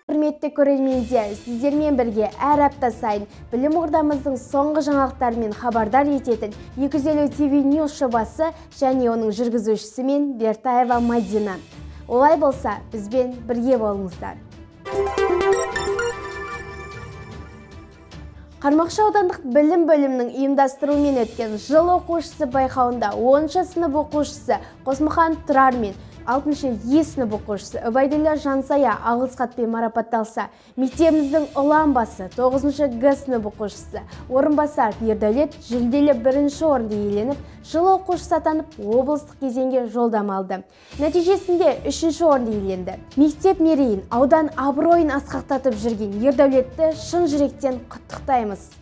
Құрметті көрермендер, сіздермен бірге әр апта сайын білім ордамыздың соңғы жаңалықтарымен хабардар ететін 250 TV News жобасы және оның жүргізушісі мен Бертаева Мадина. Олай болса, бізбен бірге болыңыздар. Қармақшы аудандық білім бөлімінің ұйымдастыруымен өткен жыл оқушысы байқауында 10 сынып оқушысы Қосмұхан Тұрар мен 6-шы Е сынып оқушысы Үбайділла Жансая алғыс хатпен марапатталса, мектебіміздің ұланбасы 9-шы Г сынып оқушысы Орынбасар Ердәулет жүлделі 1-ші орынды иеленіп, жыл оқушысы атанып, облыстық кезеңге жолдама алды. Нәтижесінде 3-ші орынды иеленді. Мектеп мерейін, аудан абыройын асқақтатып жүрген Ердәулетті шын жүректен құттықтаймыз.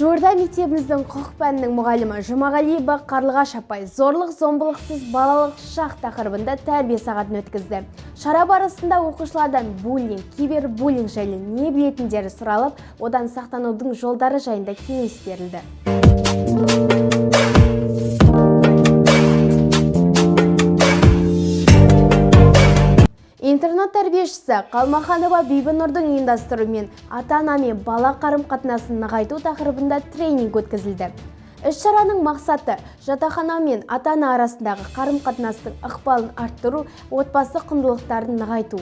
Жуырда мектебіміздің құқық пәнінің мұғалімі Жұмағалиева Қарлығаш апай зорлық-зомбылықсыз балалық шақ тақырыбында тәрбие сағатын өткізді. Шара барысында оқушылардан буллинг, кибербуллинг жайлы не білетіндері сұралып, одан сақтанудың жолдары жайында кеңес берілді. Интернат тәрбиешісі Қалмаханова Бибінұрдың ұйымдастыруымен ата-ана мен бала қарым-қатынасын нығайту тақырыбында тренинг өткізілді. Іс-шараның мақсаты жатақхана мен ата-ана арасындағы қарым-қатынастың ықпалын арттыру, отбасы құндылықтарын нығайту.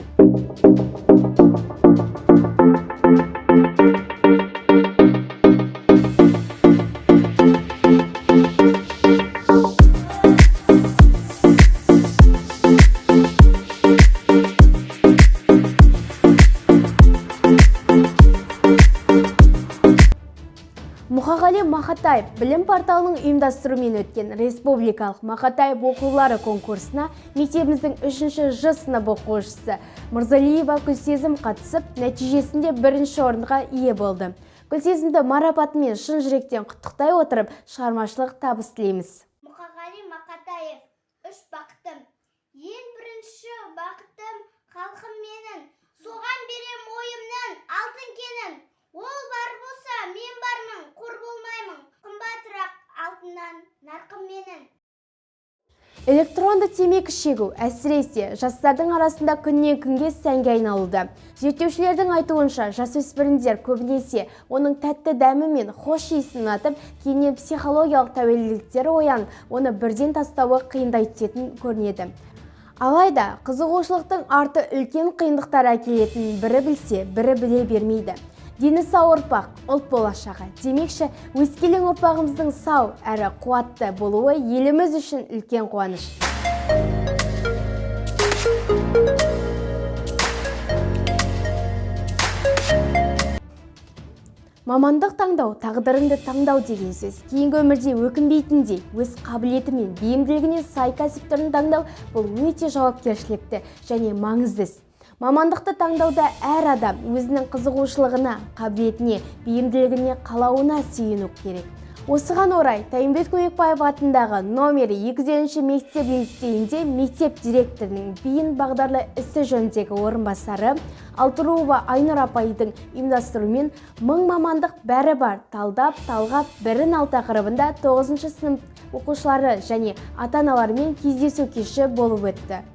Мұқағали Мақатаев білім порталының ұйымдастыруымен өткен республикалық Мақатаев оқулары конкурсына мектебіміздің 3-ші Ж сынып оқушысы Мырзалиева Күлсезім қатысып, нәтижесінде 1-ші орынға ие болды. Күлсезімді марапатымен шын жүректен құттықтай отырып, шығармашылық табыс тілейміз. Мұқағали Мақатаев, 3 бақытым. Ең бірінші бақытым халқым менің, соған берем ойымнан алтын кенін. Ол бар болса, мен бармын, қор болмаймын, қымбатырақ алтыннан нарқым менің. Электронды темекі шегу әсіресе жастардың арасында күннен күнге сәнге айналуда. Зерттеушілердің айтуынша, жасөспірімдер көбінесе оның тәтті дәмі мен хош иісін ұнатып, кейіннен психологиялық тәуелділіктері оянып, оны бірден тастауы қиындай түсетін көрінеді. Алайда, қызығушылықтың арты үлкен қиындықтар әкелетінін бірі білсе, бірі біле бермейді. Дені сау ұрпақ, ұлт болашағы. Демекші, өскелең ұрпағымыздың сау әрі қуатты болуы еліміз үшін үлкен қуаныш. Мамандық таңдау, тағдырыңды таңдау деген сөз. Кейінгі өмірде өкінбейтіндей, өз қабілеті мен бейімділігіне сай кәсіп түрін таңдау бұл өте жауапкершілікті және маңызды іс. Мамандықты таңдауда әр адам өзінің қызығушылығына, қабілетіне, бейімділігіне, қалауына сүйену керек. Осыған орай, Тайымбет Көмекбаев атындағы номері 200-ші мектеп лицейінде мектеп директорының бейін бағдарлы ісі жөніндегі орынбасары Алтыруова Айнұр апайдың ұйымдастыруымен 1000 мамандық бәрі бар, талдап, талғап, бірін ал тақырыбында 9-шы сынып оқушылары және ата-аналарымен кездесу кеші болып өтті.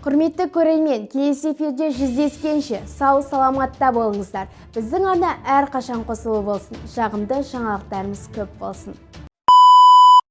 Құрметті көрермен, келесі эфирде жүздескенше сау саламатта болыңыздар. Біздің арна әрқашан қосылу болсын. Жағымды жаңалықтарымыз көп болсын.